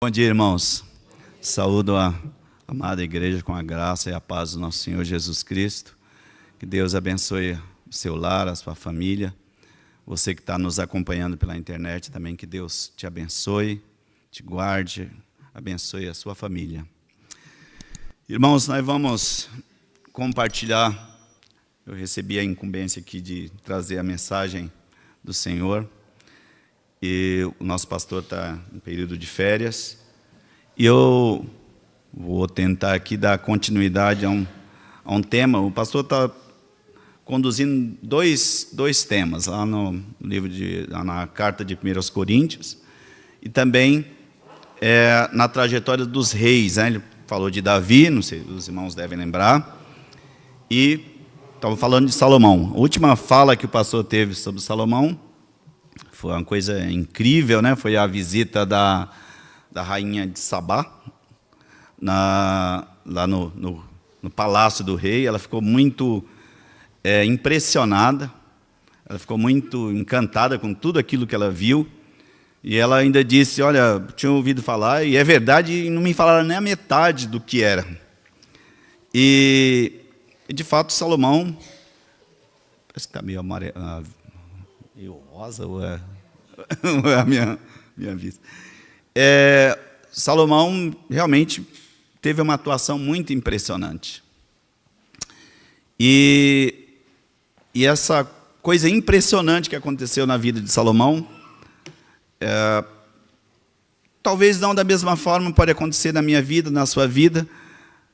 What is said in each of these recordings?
Bom dia, irmãos. Saúdo a amada igreja com a graça e a paz do nosso Senhor Jesus Cristo. Que Deus abençoe o seu lar, a sua família. Você que está nos acompanhando pela internet também, que Deus te abençoe, te guarde, abençoe a sua família. Irmãos, nós vamos compartilhar. Eu recebi a incumbência aqui de trazer a mensagem do Senhor. E o nosso pastor está em período de férias. E eu vou tentar aqui dar continuidade a um tema. O pastor está conduzindo dois temas, lá no livro na carta de 1 Coríntios, e também na trajetória dos reis, né? Ele falou de Davi, não sei, os irmãos devem lembrar, e estava falando de Salomão. A última fala que o pastor teve sobre Salomão foi uma coisa incrível, né? Foi a visita da rainha de Sabá, lá no palácio do rei. Ela ficou muito impressionada, ela ficou muito encantada com tudo aquilo que ela viu, e ela ainda disse, olha, tinha ouvido falar, e é verdade, e não me falaram nem a metade do que era. E de fato, Salomão, parece que está meio amarelo, meio rosa, ou é a minha vista. Salomão realmente teve uma atuação muito impressionante. E essa coisa impressionante que aconteceu na vida de Salomão, talvez não da mesma forma pode acontecer na minha vida, na sua vida,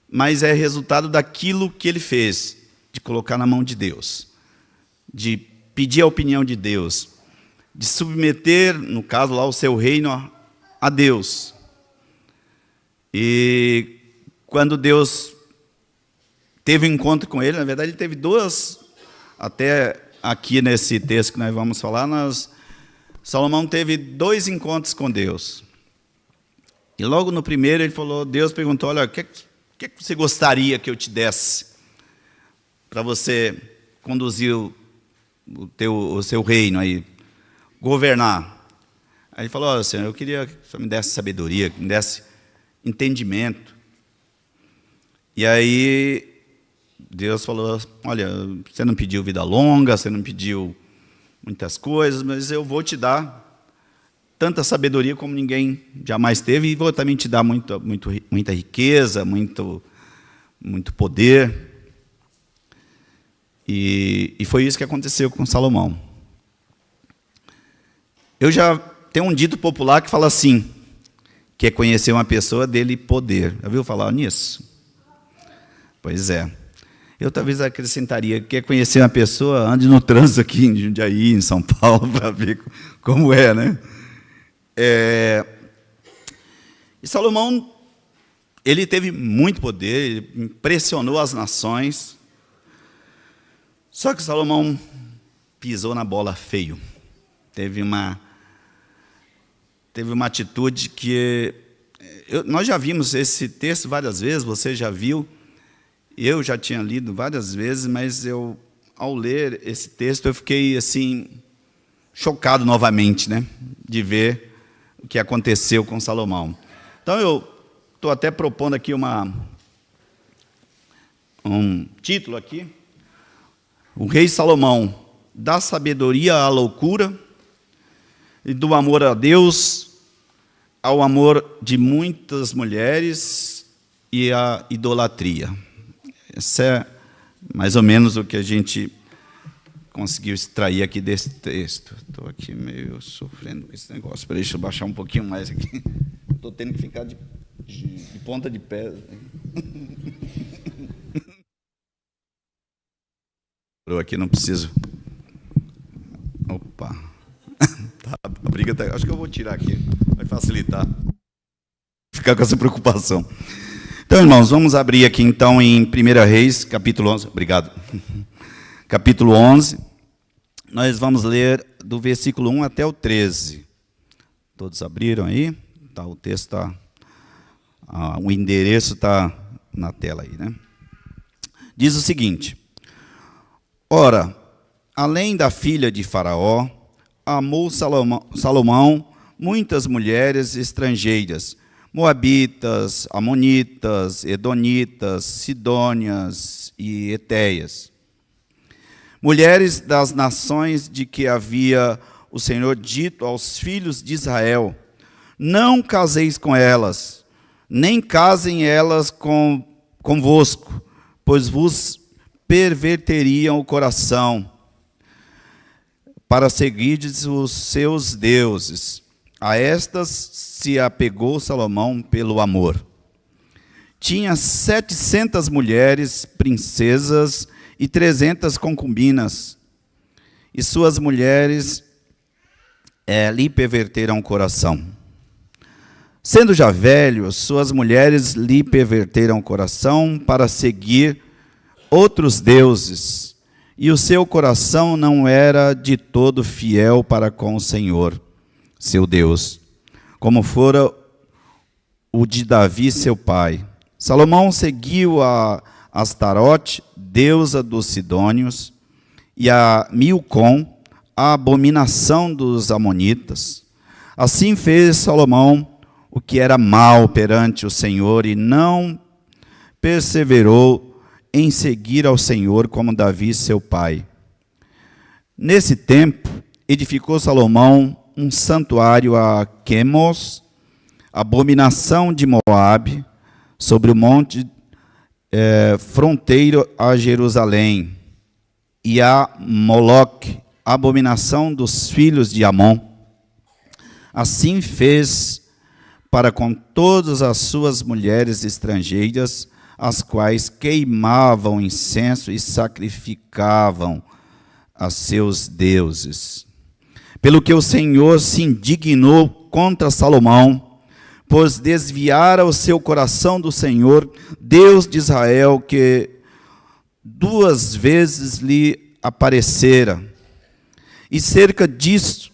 mas é resultado daquilo que ele fez, de colocar na mão de Deus, de pedir a opinião de Deus, de submeter, no caso lá, o seu reino a Deus. E quando Deus teve um encontro com ele, na verdade ele teve duas, até aqui nesse texto que nós vamos falar, Salomão teve 2 encontros com Deus. E logo no primeiro ele falou, Deus perguntou, olha, o que você gostaria que eu te desse para você conduzir o seu reino aí, governar? Aí ele falou, olha, Senhor, eu queria que o Senhor me desse sabedoria, que me desse entendimento. E aí Deus falou, olha, você não pediu vida longa, você não pediu muitas coisas, mas eu vou te dar tanta sabedoria como ninguém jamais teve, e vou também te dar muita riqueza, muito poder. E foi isso que aconteceu com Salomão. Eu já tenho um dito popular que fala assim, que é conhecer uma pessoa, dele poder. Já ouviu falar nisso? Pois é. Eu talvez acrescentaria que é conhecer uma pessoa, ande no trânsito aqui em Jundiaí, em São Paulo, para ver como é, né? E Salomão, ele teve muito poder, ele impressionou as nações. Só que Salomão pisou na bola feio. Teve uma atitude que... nós já vimos esse texto várias vezes, você já viu, eu já tinha lido várias vezes, mas ao ler esse texto, eu fiquei assim, chocado novamente, né, de ver o que aconteceu com Salomão. Então, eu estou até propondo aqui um título aqui, o rei Salomão, da sabedoria à loucura, e do amor a Deus ao amor de muitas mulheres e à idolatria. Esse é mais ou menos o que a gente conseguiu extrair aqui desse texto. Estou aqui meio sofrendo com esse negócio. Deixa eu baixar um pouquinho mais aqui. Estou tendo que ficar de ponta de pé. Eu aqui não preciso. Opa. Tá, a briga tá... Acho que eu vou tirar aqui. Vai facilitar. Ficar com essa preocupação. Então, irmãos, vamos abrir aqui, então, em 1 Reis, capítulo 11. Obrigado. Capítulo 11. Nós vamos ler do versículo 1 até o 13. Todos abriram aí? Tá, o texto está... o endereço está na tela aí, né? Diz o seguinte. Ora, além da filha de Faraó, amou Salomão muitas mulheres estrangeiras, moabitas, amonitas, edonitas, sidônias e etéias. Mulheres das nações de que havia o Senhor dito aos filhos de Israel: não caseis com elas, nem casem elas convosco, pois vos perverteriam o coração, para seguirdes os seus deuses. A estas se apegou Salomão pelo amor. Tinha 700 mulheres, princesas, e 300 concubinas, e suas mulheres lhe perverteram o coração. Sendo já velho, suas mulheres lhe perverteram o coração para seguir outros deuses, e o seu coração não era de todo fiel para com o Senhor, seu Deus, como fora o de Davi, seu pai. Salomão seguiu a Astarote, deusa dos sidônios, e a Milcom, a abominação dos amonitas. Assim fez Salomão o que era mal perante o Senhor, e não perseverou em seguir ao Senhor como Davi, seu pai. Nesse tempo, edificou Salomão um santuário a Quemos, abominação de Moabe, sobre o monte fronteiro a Jerusalém, e a Moloque, abominação dos filhos de Amon. Assim fez para com todas as suas mulheres estrangeiras, as quais queimavam incenso e sacrificavam a seus deuses. Pelo que o Senhor se indignou contra Salomão, pois desviara o seu coração do Senhor, Deus de Israel, que 2 vezes lhe aparecera, e cerca disso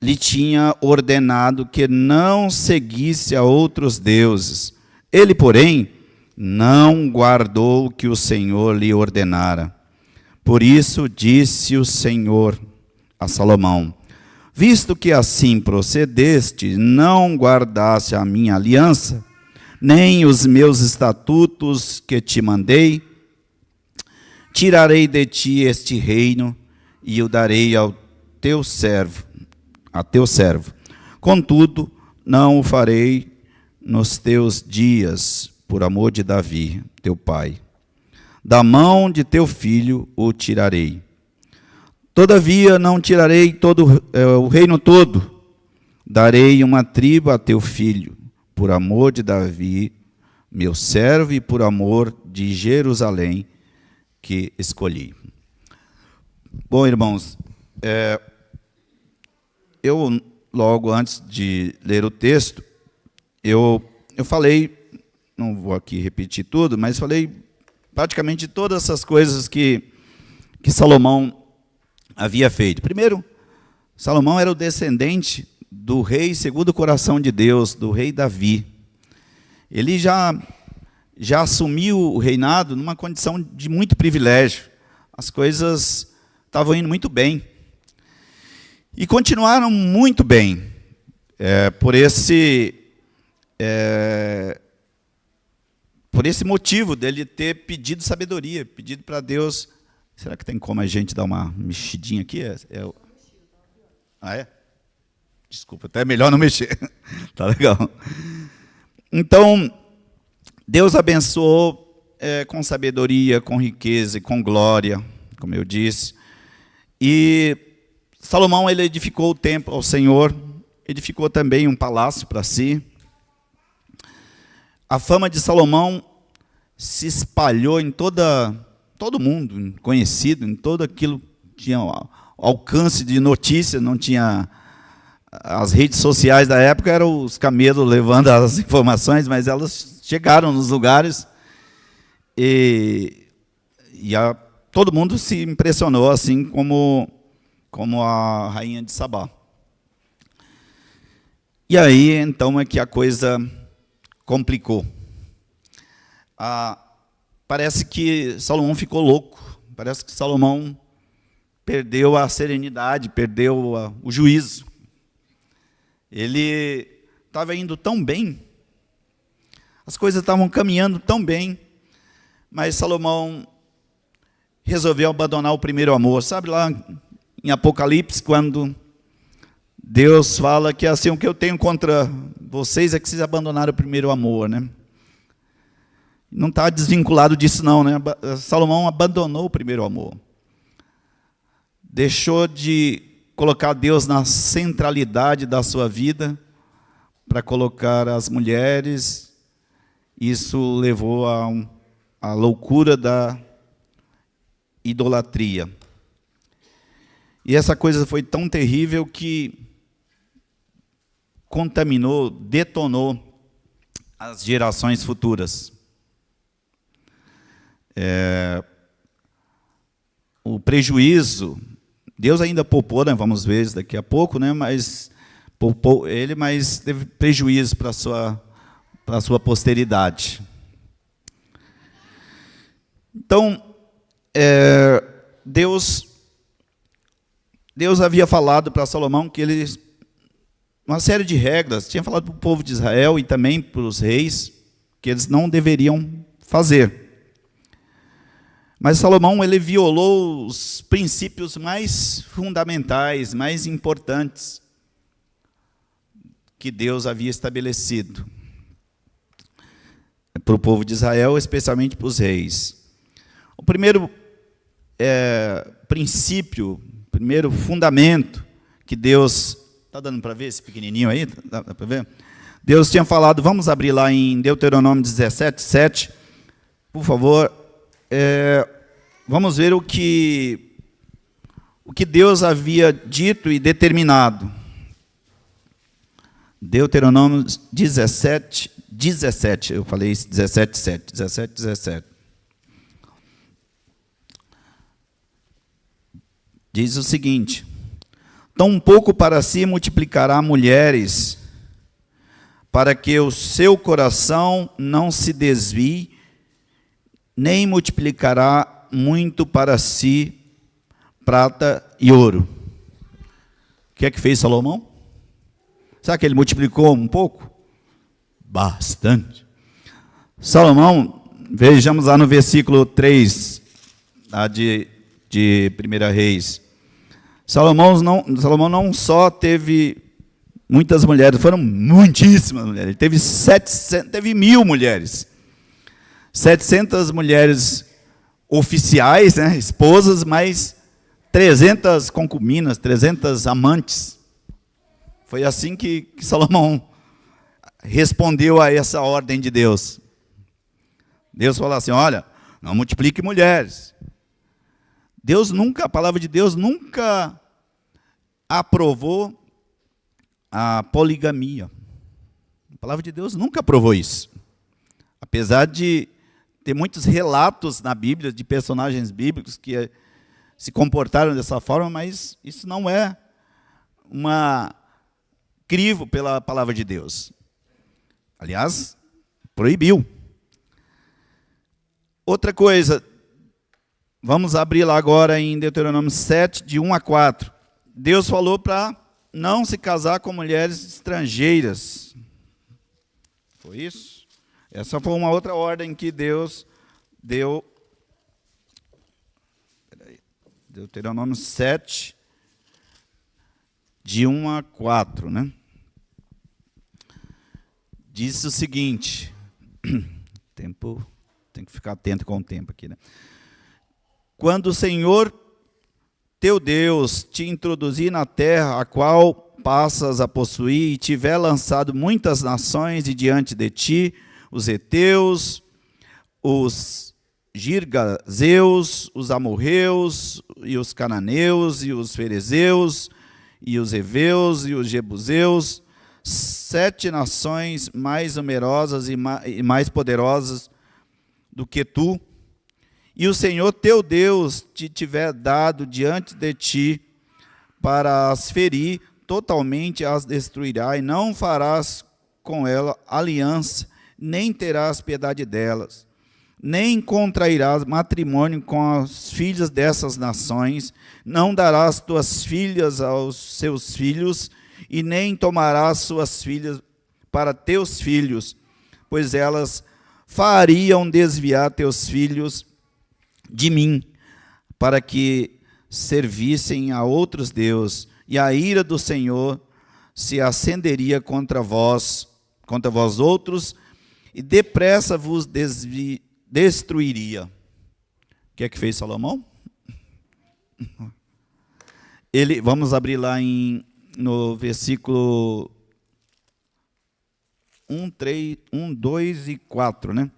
lhe tinha ordenado que não seguisse a outros deuses. Ele, porém, não guardou o que o Senhor lhe ordenara. Por isso disse o Senhor a Salomão: visto que assim procedeste, não guardaste a minha aliança, nem os meus estatutos que te mandei, tirarei de ti este reino e o darei ao teu servo, Contudo, não o farei nos teus dias, por amor de Davi, teu pai. Da mão de teu filho o tirarei. Todavia não tirarei todo o reino todo, darei uma tribo a teu filho, por amor de Davi, meu servo, e por amor de Jerusalém, que escolhi. Bom, irmãos, eu, logo antes de ler o texto, eu falei, não vou aqui repetir tudo, mas falei praticamente todas essas coisas que Salomão havia feito. Primeiro, Salomão era o descendente do rei segundo o coração de Deus, do rei Davi. Ele já assumiu o reinado numa condição de muito privilégio. As coisas estavam indo muito bem. E continuaram muito bem. Por esse motivo dele ter pedido sabedoria, pedido para Deus. Será que tem como a gente dar uma mexidinha aqui? Ah, é? Desculpa, até é melhor não mexer. Tá legal. Então, Deus abençoou com sabedoria, com riqueza e com glória, como eu disse. E Salomão, ele edificou o templo ao Senhor, edificou também um palácio para si. A fama de Salomão se espalhou em todo mundo, conhecido, em todo aquilo, tinha alcance de notícias, não tinha as redes sociais da época, eram os camelos levando as informações, mas elas chegaram nos lugares e todo mundo se impressionou, assim como a rainha de Sabá. E aí, então, é que a coisa complicou. Parece que Salomão ficou louco, parece que Salomão perdeu a serenidade, perdeu o juízo. Ele estava indo tão bem, as coisas estavam caminhando tão bem, mas Salomão resolveu abandonar o primeiro amor. Sabe lá em Apocalipse, quando Deus fala que assim, o que eu tenho contra vocês é que vocês abandonaram o primeiro amor, né? Não está desvinculado disso não, né? Salomão abandonou o primeiro amor. Deixou de colocar Deus na centralidade da sua vida para colocar as mulheres. Isso levou à loucura da idolatria. E essa coisa foi tão terrível que contaminou, detonou as gerações futuras. O prejuízo, Deus ainda poupou, né, vamos ver isso daqui a pouco, né, mas poupou ele, mas teve prejuízo para a sua posteridade. Então, Deus havia falado para Salomão que uma série de regras, tinha falado para o povo de Israel e também para os reis, que eles não deveriam fazer. Mas Salomão, ele violou os princípios mais fundamentais, mais importantes que Deus havia estabelecido para o povo de Israel, especialmente para os reis. O primeiro princípio, primeiro fundamento que Deus... Está dando para ver esse pequenininho aí? Dá para ver? Deus tinha falado, vamos abrir lá em Deuteronômio 17, 7, por favor. Vamos ver o que Deus havia dito e determinado. Deuteronômio 17, 17, eu falei isso, 17, 7, 17, 17. Diz o seguinte: tampouco para si multiplicará mulheres, para que o seu coração não se desvie, nem multiplicará muito para si prata e ouro. O que é que fez Salomão? Será que ele multiplicou um pouco? Bastante. Salomão, vejamos lá no versículo 3, lá de 1 Reis. Salomão não só teve muitas mulheres, foram muitíssimas mulheres. Ele teve 1000 mulheres. 700 mulheres oficiais, né, esposas, mais 300 concubinas, 300 amantes. Foi assim que Salomão respondeu a essa ordem de Deus. Deus falou assim: olha, não multiplique mulheres. A palavra de Deus nunca aprovou a poligamia. A palavra de Deus nunca aprovou isso. Apesar de ter muitos relatos na Bíblia de personagens bíblicos que se comportaram dessa forma, mas isso não é crivo pela palavra de Deus. Aliás, proibiu. Outra coisa, vamos abrir lá agora em Deuteronômio 7, de 1 a 4. Deus falou para não se casar com mulheres estrangeiras. Foi isso? Essa foi uma outra ordem que Deus deu. Deuteronômio 7, de 1 a 4, né? Diz o seguinte, tempo, tem que ficar atento com o tempo aqui, né? Quando o Senhor teu Deus te introduzir na terra a qual passas a possuir e tiver lançado muitas nações e diante de ti, os heteus, os girgazeus, os amorreus, e os cananeus, e os ferezeus, e os heveus, e os jebuseus, 7 nações mais numerosas e mais poderosas do que tu, e o Senhor teu Deus te tiver dado diante de ti para as ferir, totalmente as destruirá, e não farás com ela aliança, nem terás piedade delas, nem contrairás matrimônio com as filhas dessas nações, não darás tuas filhas aos seus filhos, e nem tomarás suas filhas para teus filhos, pois elas fariam desviar teus filhos de mim, para que servissem a outros deuses, e a ira do Senhor se acenderia contra vós outros, e depressa vos destruiria. O que é que fez Salomão? Vamos abrir lá no versículo 1, 2 e 4, né?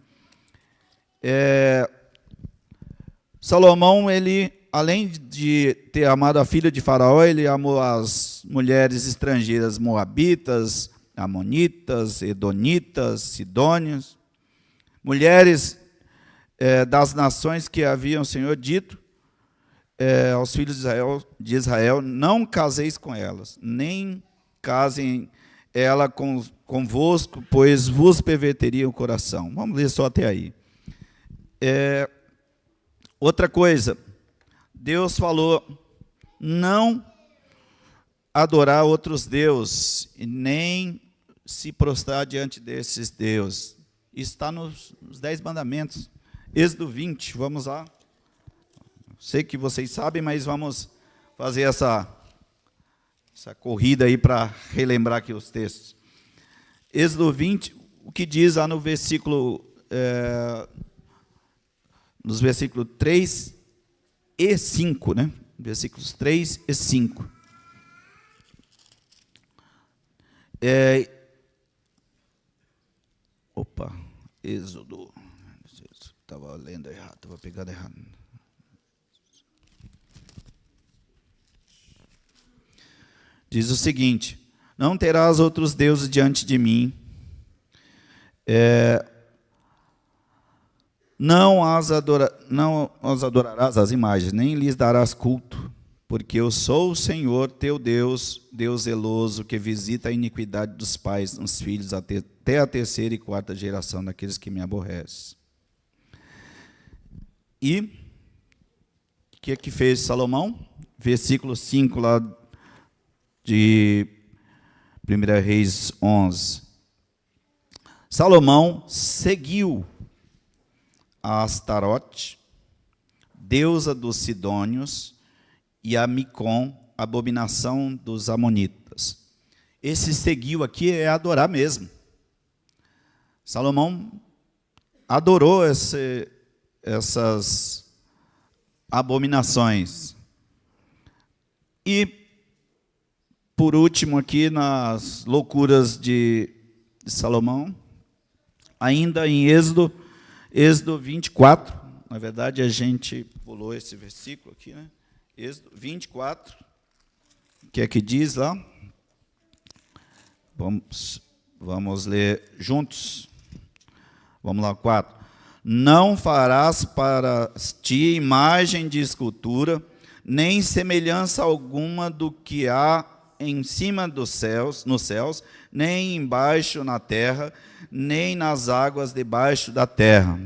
Salomão, além de ter amado a filha de Faraó, ele amou as mulheres estrangeiras moabitas, amonitas, edonitas, sidônios, mulheres das nações que haviam o Senhor dito aos filhos de Israel, não caseis com elas, nem casem ela convosco, pois vos perverteria o coração. Vamos ler só até aí. Outra coisa, Deus falou, não adorar outros deuses, e nem se prostrar diante desses deuses. Isso está nos 10 mandamentos. Êxodo 20, vamos lá. Sei que vocês sabem, mas vamos fazer essa corrida aí para relembrar aqui os textos. Êxodo 20, o que diz lá no versículo, nos versículos 3 e 5, né? Versículos 3 e 5. Êxodo. Estava lendo errado, estava pegando errado. Diz o seguinte: não terás outros deuses diante de mim, não as adorarás as imagens, nem lhes darás culto, porque eu sou o Senhor teu Deus, Deus zeloso, que visita a iniquidade dos pais nos filhos até a 3ª e 4ª geração daqueles que me aborrecem. E o que é que fez Salomão? Versículo 5 lá de 1 Reis 11. Salomão seguiu a Astarote, deusa dos sidônios, e a Micom, abominação dos amonitas. Esse seguiu aqui é adorar mesmo. Salomão adorou essas abominações. E, por último, aqui nas loucuras de Salomão, ainda em Êxodo 24, na verdade a gente pulou esse versículo aqui, né? Êxodo 24, que é que diz lá? Vamos ler juntos. Vamos lá, 4. Não farás para ti imagem de escultura, nem semelhança alguma do que há em cima dos céus, nos céus, nem embaixo na terra, nem nas águas debaixo da terra.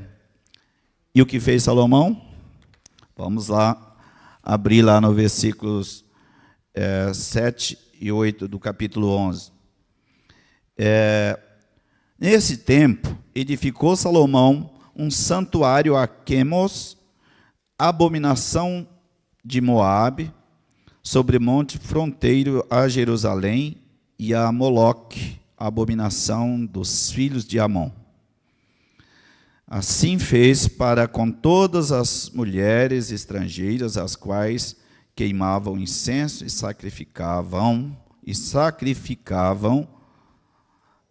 E o que fez Salomão? Vamos lá, abrir lá no versículos 7 e 8 do capítulo 11. Nesse tempo, edificou Salomão um santuário a Quemos, abominação de Moabe, sobre monte fronteiro a Jerusalém, e a Moloque, a abominação dos filhos de Amon. Assim fez para com todas as mulheres estrangeiras, as quais queimavam incenso e sacrificavam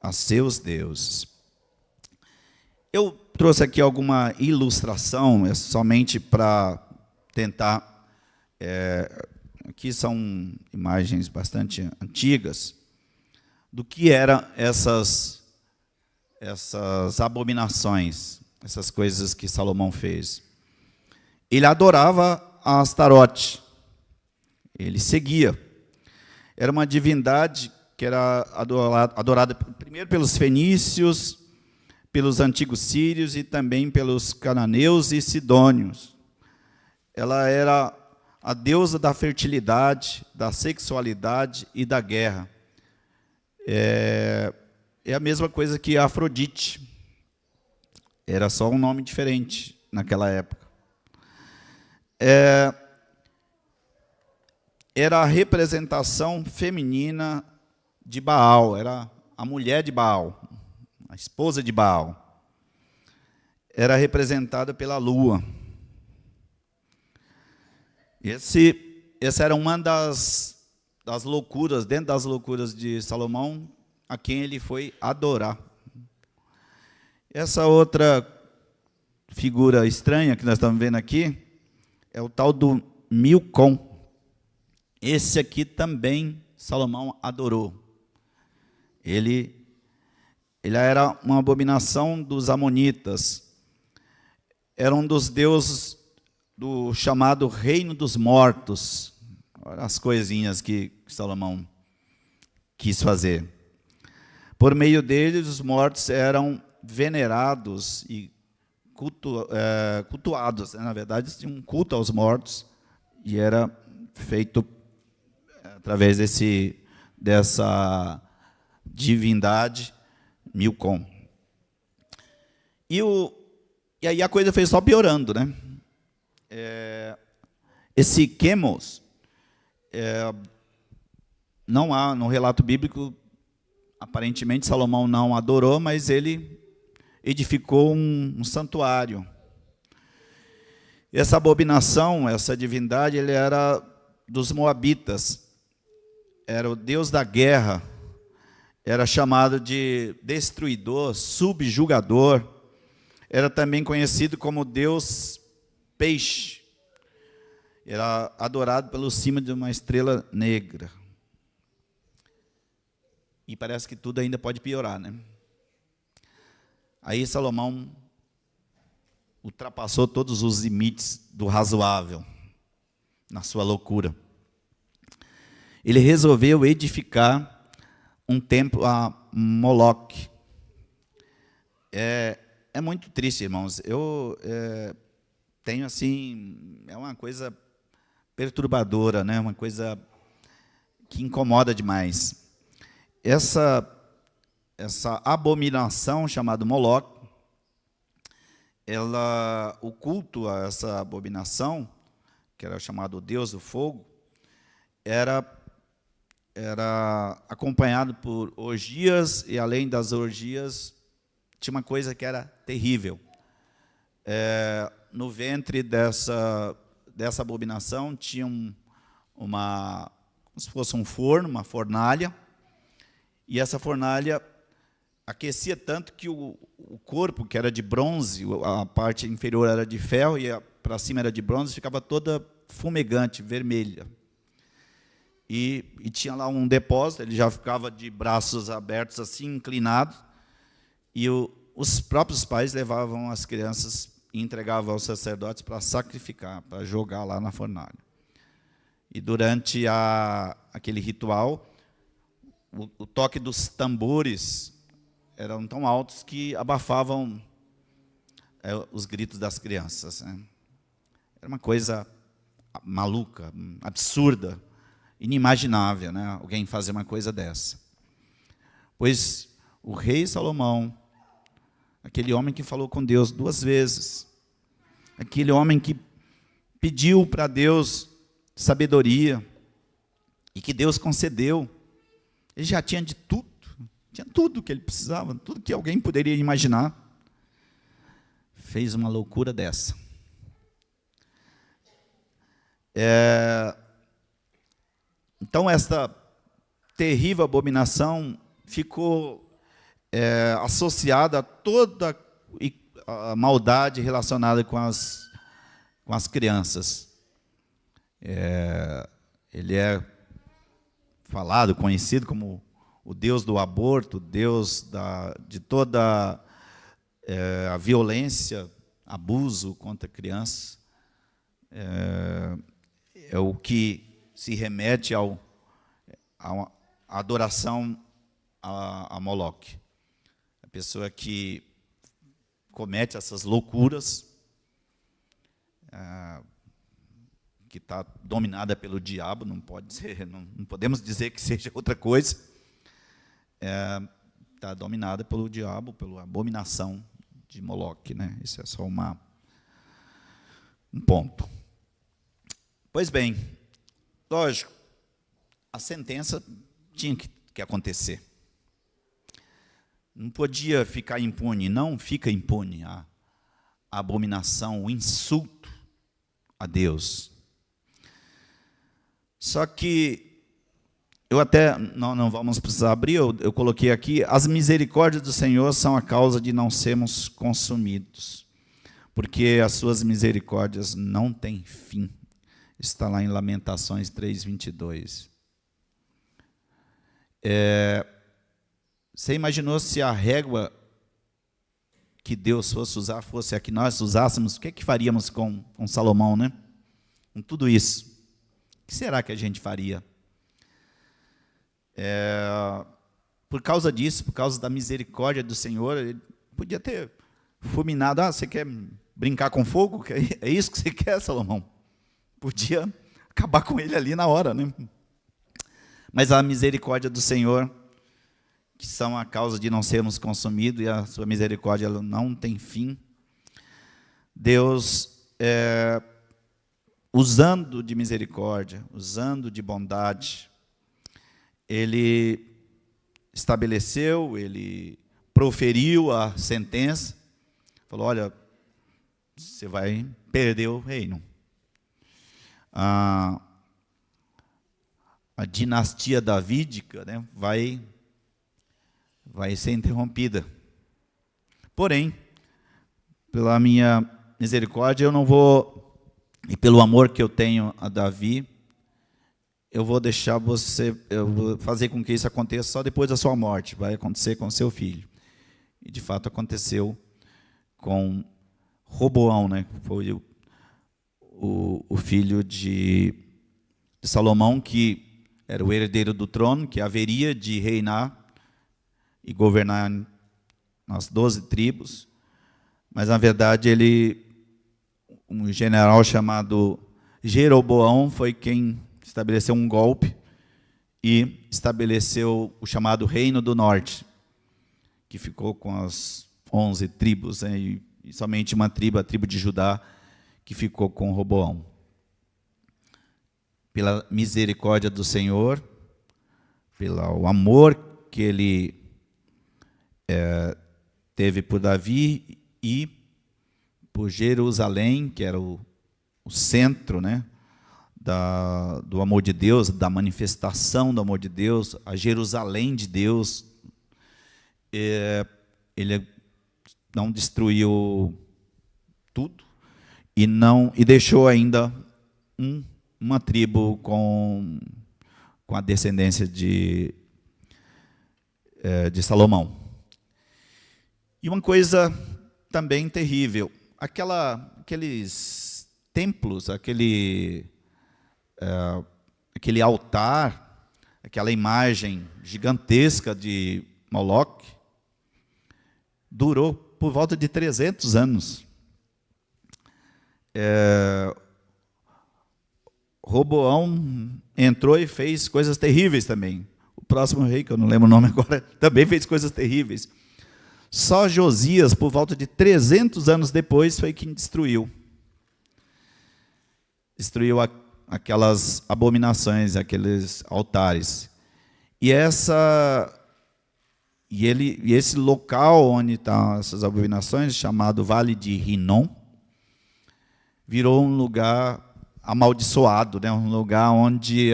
a seus deuses. Eu trouxe aqui alguma ilustração, somente para tentar... aqui são imagens bastante antigas, do que eram essas abominações, essas coisas que Salomão fez. Ele adorava a Astarote, ele seguia. Era uma divindade que era adorada primeiro pelos fenícios, pelos antigos sírios e também pelos cananeus e sidônios. Ela era a deusa da fertilidade, da sexualidade e da guerra. é a mesma coisa que Afrodite. Era só um nome diferente naquela época. Era a representação feminina de Baal, era a mulher de Baal, a esposa de Baal. Era representada pela lua. Essa era uma das loucuras, dentro das loucuras de Salomão, a quem ele foi adorar. Essa outra figura estranha que nós estamos vendo aqui é o tal do Milcom. Esse aqui também Salomão adorou. Ele era uma abominação dos amonitas. Era um dos deuses do chamado Reino dos Mortos. Olha as coisinhas que Salomão quis fazer. Por meio deles, os mortos eram venerados e cultuados. Na verdade, tinha um culto aos mortos e era feito através dessa divindade Milcom. E aí a coisa foi só piorando, né? Esse Quemos, não há no relato bíblico, aparentemente Salomão não adorou, mas ele edificou um santuário. Essa abominação, essa divindade, ele era dos moabitas, era o deus da guerra, era chamado de destruidor, subjugador, era também conhecido como deus peixe, era adorado pelo cimo de uma estrela negra. E parece que tudo ainda pode piorar, né? Aí Salomão ultrapassou todos os limites do razoável na sua loucura. Ele resolveu edificar um templo a Moloque. É muito triste, irmãos. Eu tenho assim, é uma coisa perturbadora, né? Uma coisa que incomoda demais. Essa abominação chamada Moloque, o culto a essa abominação, que era chamado Deus do Fogo, era acompanhado por orgias, e além das orgias, tinha uma coisa que era terrível. No ventre dessa abominação tinha como se fosse um forno, uma fornalha, e essa fornalha aquecia tanto que o corpo, que era de bronze, a parte inferior era de ferro e para cima era de bronze, ficava toda fumegante, vermelha. E tinha lá um depósito, ele já ficava de braços abertos, assim, inclinado, e os próprios pais levavam as crianças e entregavam aos sacerdotes para sacrificar, para jogar lá na fornalha. E durante aquele ritual, o toque dos tambores eram tão altos que abafavam os gritos das crianças, né? Era uma coisa maluca, absurda, inimaginável, né? Alguém fazer uma coisa dessa. Pois o rei Salomão, aquele homem que falou com Deus 2 vezes, aquele homem que pediu para Deus sabedoria e que Deus concedeu, ele já tinha de tudo. Tinha tudo que ele precisava, tudo que alguém poderia imaginar. Fez uma loucura dessa. Então, esta terrível abominação ficou associada a toda a maldade relacionada com as crianças. Ele é falado, conhecido como o Deus do aborto, Deus de toda a violência, abuso contra crianças. É o que se remete à adoração a Moloque. A pessoa que comete essas loucuras, que está dominada pelo diabo, não podemos dizer que seja outra coisa, está dominada pelo diabo, pela abominação de Moloque, né? Isso é só um ponto. Pois bem, lógico, a sentença tinha que acontecer. Não podia ficar impune, não fica impune a abominação, o insulto a Deus. Só que eu até, não vamos precisar abrir, eu coloquei aqui, as misericórdias do Senhor são a causa de não sermos consumidos, porque as suas misericórdias não têm fim. Está lá em Lamentações 3:22. Você imaginou se a régua que Deus fosse usar fosse a que nós usássemos? O que faríamos com Salomão, né? Com tudo isso. O que será que a gente faria? Por causa disso, por causa da misericórdia do Senhor, ele podia ter fulminado. Você quer brincar com fogo? É isso que você quer, Salomão? Podia acabar com ele ali na hora, né? Mas a misericórdia do Senhor, que são a causa de não sermos consumidos, e a sua misericórdia ela não tem fim. Deus, usando de misericórdia, usando de bondade, Ele estabeleceu, Ele proferiu a sentença, falou, olha, você vai perder o reino. A dinastia davídica, né, vai ser interrompida. Porém, pela minha misericórdia, eu não vou, e pelo amor que eu tenho a Davi, eu vou fazer com que isso aconteça só depois da sua morte. Vai acontecer com seu filho. E de fato aconteceu com Roboão, né? Foi o filho de Salomão, que era o herdeiro do trono, que haveria de reinar e governar nas 12 tribos, mas na verdade um general chamado Jeroboão foi quem estabeleceu um golpe e estabeleceu o chamado Reino do Norte, que ficou com as 11 tribos, né, e somente uma tribo, a tribo de Judá, que ficou com Roboão. Pela misericórdia do Senhor, pelo amor que Ele teve por Davi e por Jerusalém, que era o centro, né, do amor de Deus, da manifestação do amor de Deus, a Jerusalém de Deus. Ele não destruiu tudo e deixou ainda uma tribo com a descendência de Salomão. E uma coisa também terrível, aqueles templos, aquele altar, aquela imagem gigantesca de Moloque, durou por volta de 300 anos. Roboão entrou e fez coisas terríveis também. O próximo rei, que eu não lembro o nome agora, também fez coisas terríveis. Só Josias, por volta de 300 anos depois, foi quem destruiu. Destruiu aquelas abominações, aqueles altares. E esse local onde estão essas abominações, chamado Vale de Rinom, virou um lugar amaldiçoado, né? Um lugar onde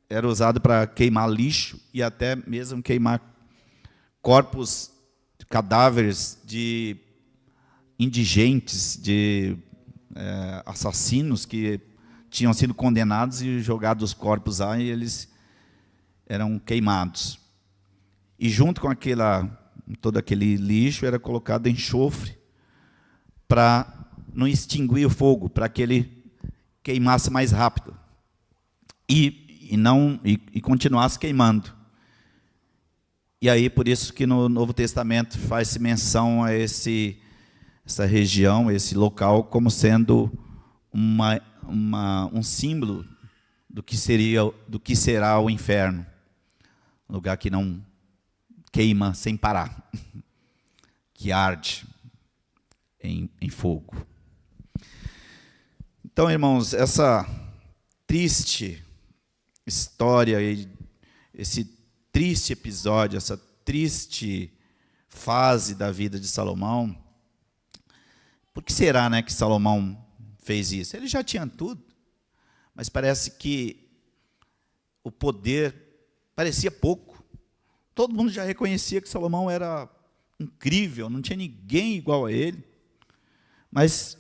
era usado para queimar lixo e até mesmo queimar corpos, cadáveres de indigentes, de assassinos que tinham sido condenados e jogados os corpos lá e eles eram queimados. E junto com todo aquele lixo era colocado enxofre para não extinguir o fogo, para que ele queimasse mais rápido e continuasse queimando. E aí, por isso que no Novo Testamento faz-se menção a essa região, esse local, como sendo um símbolo do que será o inferno. Um lugar que queima sem parar, que arde em fogo. Então, irmãos, essa triste história, esse triste episódio, essa triste fase da vida de Salomão, por que será, né, que Salomão fez isso? Ele já tinha tudo, mas parece que o poder parecia pouco. Todo mundo já reconhecia que Salomão era incrível, não tinha ninguém igual a ele, mas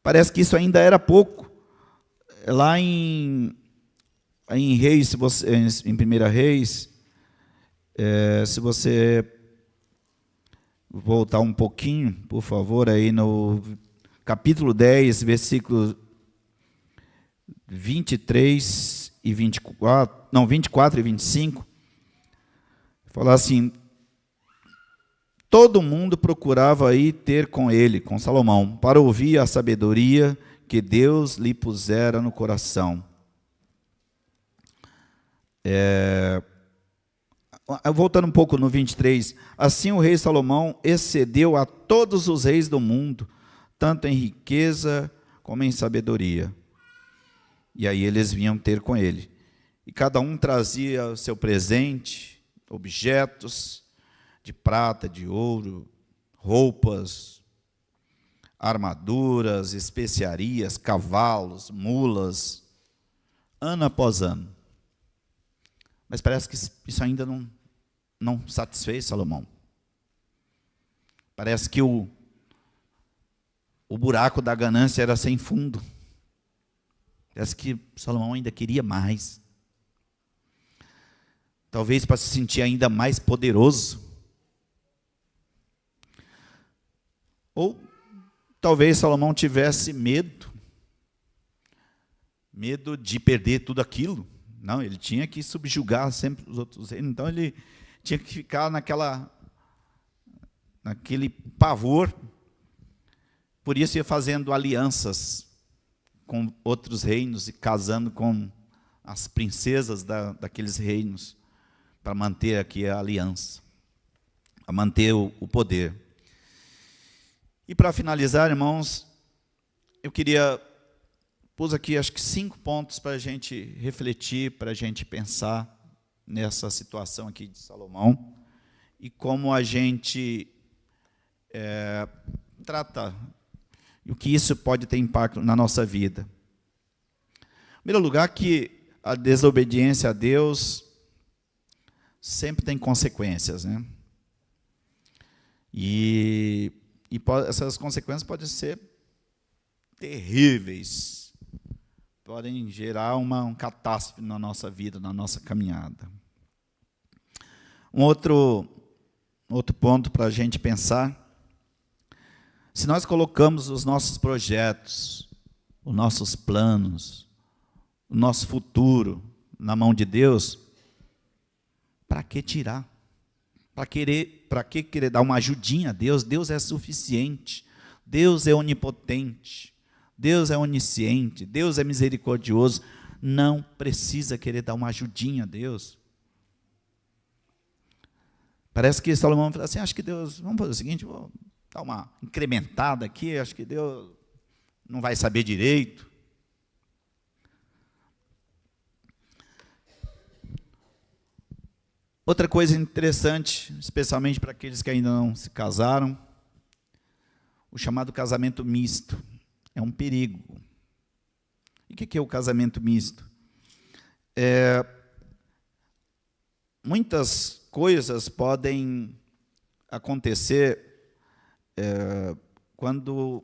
parece que isso ainda era pouco. Lá em Reis, se você, em 1 Reis, se você voltar um pouquinho, por favor, aí no capítulo 10, versículos 23 e 24, não, 24 e 25, fala assim: todo mundo procurava ir ter com ele, com Salomão, para ouvir a sabedoria que Deus lhe pusera no coração. Voltando um pouco no 23, assim o rei Salomão excedeu a todos os reis do mundo, tanto em riqueza como em sabedoria. E aí eles vinham ter com ele. E cada um trazia o seu presente, objetos de prata, de ouro, roupas, armaduras, especiarias, cavalos, mulas, ano após ano. Mas parece que isso ainda não satisfez Salomão. Parece que o buraco da ganância era sem fundo. Parece que Salomão ainda queria mais. Talvez para se sentir ainda mais poderoso. Ou talvez Salomão tivesse medo de perder tudo aquilo. Não, ele tinha que subjugar sempre os outros reinos. Então ele tinha que ficar naquele pavor. Por isso ia fazendo alianças com outros reinos e casando com as princesas daqueles reinos, para manter aqui a aliança, a manter o poder. E para finalizar, irmãos, eu pus aqui acho que 5 pontos para a gente refletir, para a gente pensar nessa situação aqui de Salomão, e como a gente trata, e o que isso pode ter impacto na nossa vida. Em primeiro lugar, que a desobediência a Deus sempre tem consequências, né? E essas consequências podem ser terríveis, podem gerar uma catástrofe na nossa vida, na nossa caminhada. Um outro ponto para a gente pensar: se nós colocamos os nossos projetos, os nossos planos, o nosso futuro na mão de Deus, para que tirar? Para que querer dar uma ajudinha a Deus? Deus é suficiente, Deus é onipotente, Deus é onisciente, Deus é misericordioso. Não precisa querer dar uma ajudinha a Deus. Parece que Salomão fala assim: acho que Deus, vamos fazer o seguinte, vou dar uma incrementada aqui, acho que Deus não vai saber direito. Outra coisa interessante, especialmente para aqueles que ainda não se casaram, o chamado casamento misto. É um perigo. E o que é o casamento misto? Muitas coisas podem acontecer quando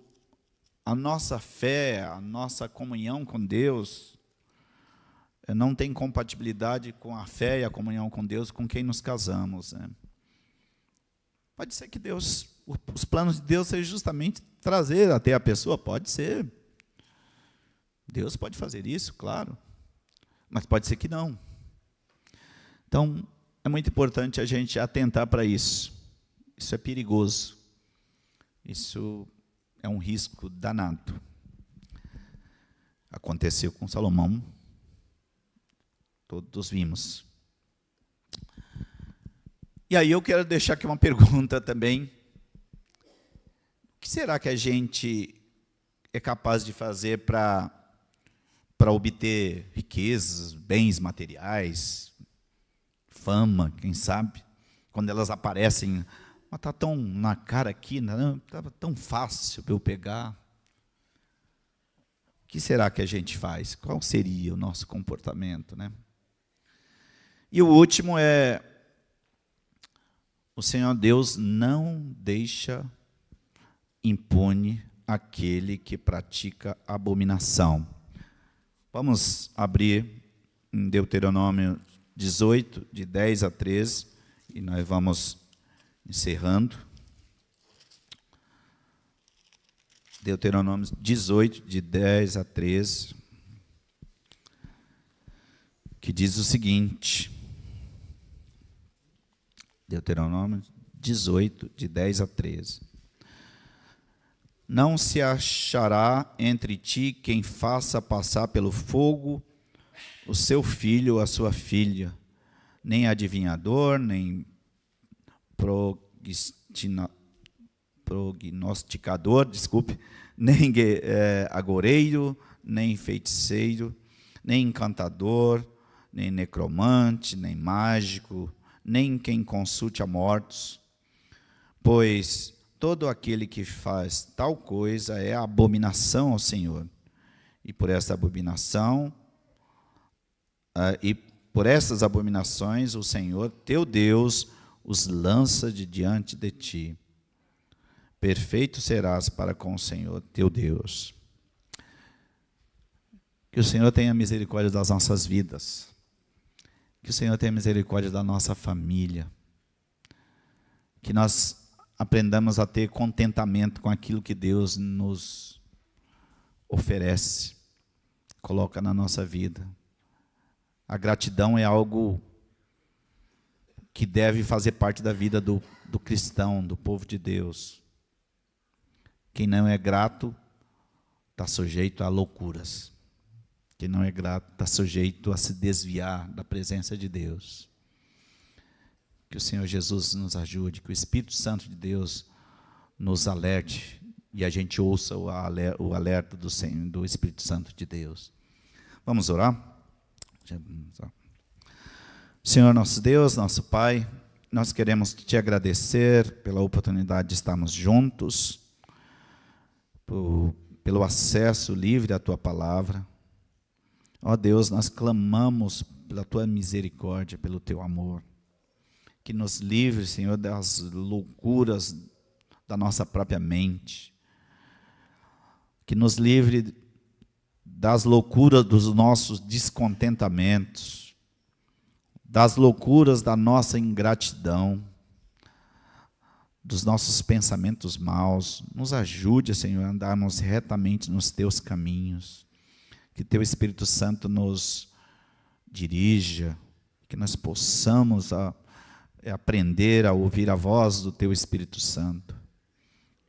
a nossa fé, a nossa comunhão com Deus não tem compatibilidade com a fé e a comunhão com Deus com quem nos casamos, né? Pode ser que os planos de Deus sejam justamente trazer até a pessoa, pode ser. Deus pode fazer isso, claro, mas pode ser que não. Então, é muito importante a gente atentar para isso. Isso é perigoso. Isso é um risco danado. Aconteceu com Salomão, todos vimos. E aí eu quero deixar aqui uma pergunta também. O que será que a gente é capaz de fazer para obter riquezas, bens materiais, fama, quem sabe? Quando elas aparecem, está tão na cara aqui, estava tão fácil para eu pegar. O que será que a gente faz? Qual seria o nosso comportamento, né? E o último é: o Senhor Deus não deixa impune aquele que pratica abominação. Vamos abrir em Deuteronômio 18, de 10 a 13, e nós vamos encerrando. Deuteronômio 18, de 10 a 13, que diz o seguinte: Deuteronômio 18, de 10 a 13. Não se achará entre ti quem faça passar pelo fogo o seu filho ou a sua filha, nem adivinhador, nem prognosticador, nem agoreiro, nem feiticeiro, nem encantador, nem necromante, nem mágico, nem quem consulte a mortos, pois todo aquele que faz tal coisa é abominação ao Senhor. E por essa abominação, por essas abominações, o Senhor teu Deus os lança de diante de ti. Perfeito serás para com o Senhor teu Deus. Que o Senhor tenha misericórdia das nossas vidas. Que o Senhor tenha misericórdia da nossa família. Que nós aprendamos a ter contentamento com aquilo que Deus nos oferece, coloca na nossa vida. A gratidão é algo que deve fazer parte da vida do cristão, do povo de Deus. Quem não é grato está sujeito a loucuras. Quem não é grato está sujeito a se desviar da presença de Deus. Que o Senhor Jesus nos ajude, que o Espírito Santo de Deus nos alerte e a gente ouça o alerta do Espírito Santo de Deus. Vamos orar? Senhor nosso Deus, nosso Pai, nós queremos te agradecer pela oportunidade de estarmos juntos, pelo acesso livre à Tua Palavra. Ó Deus, nós clamamos pela Tua misericórdia, pelo Teu amor. Que nos livre, Senhor, das loucuras da nossa própria mente. Que nos livre das loucuras dos nossos descontentamentos, das loucuras da nossa ingratidão, dos nossos pensamentos maus. Nos ajude, Senhor, a andarmos retamente nos Teus caminhos. Que Teu Espírito Santo nos dirija, que nós possamos aprender a ouvir a voz do Teu Espírito Santo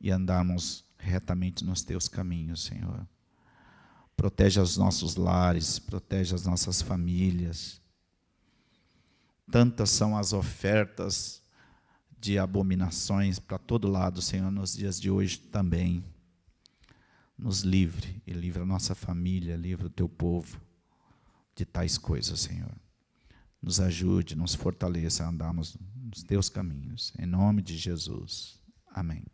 e andarmos retamente nos Teus caminhos, Senhor. Protege os nossos lares, protege as nossas famílias. Tantas são as ofertas de abominações para todo lado, Senhor, nos dias de hoje também. Nos livre e livre a nossa família, livre o Teu povo de tais coisas, Senhor. Nos ajude, nos fortaleça a andarmos nos Teus caminhos. Em nome de Jesus. Amém.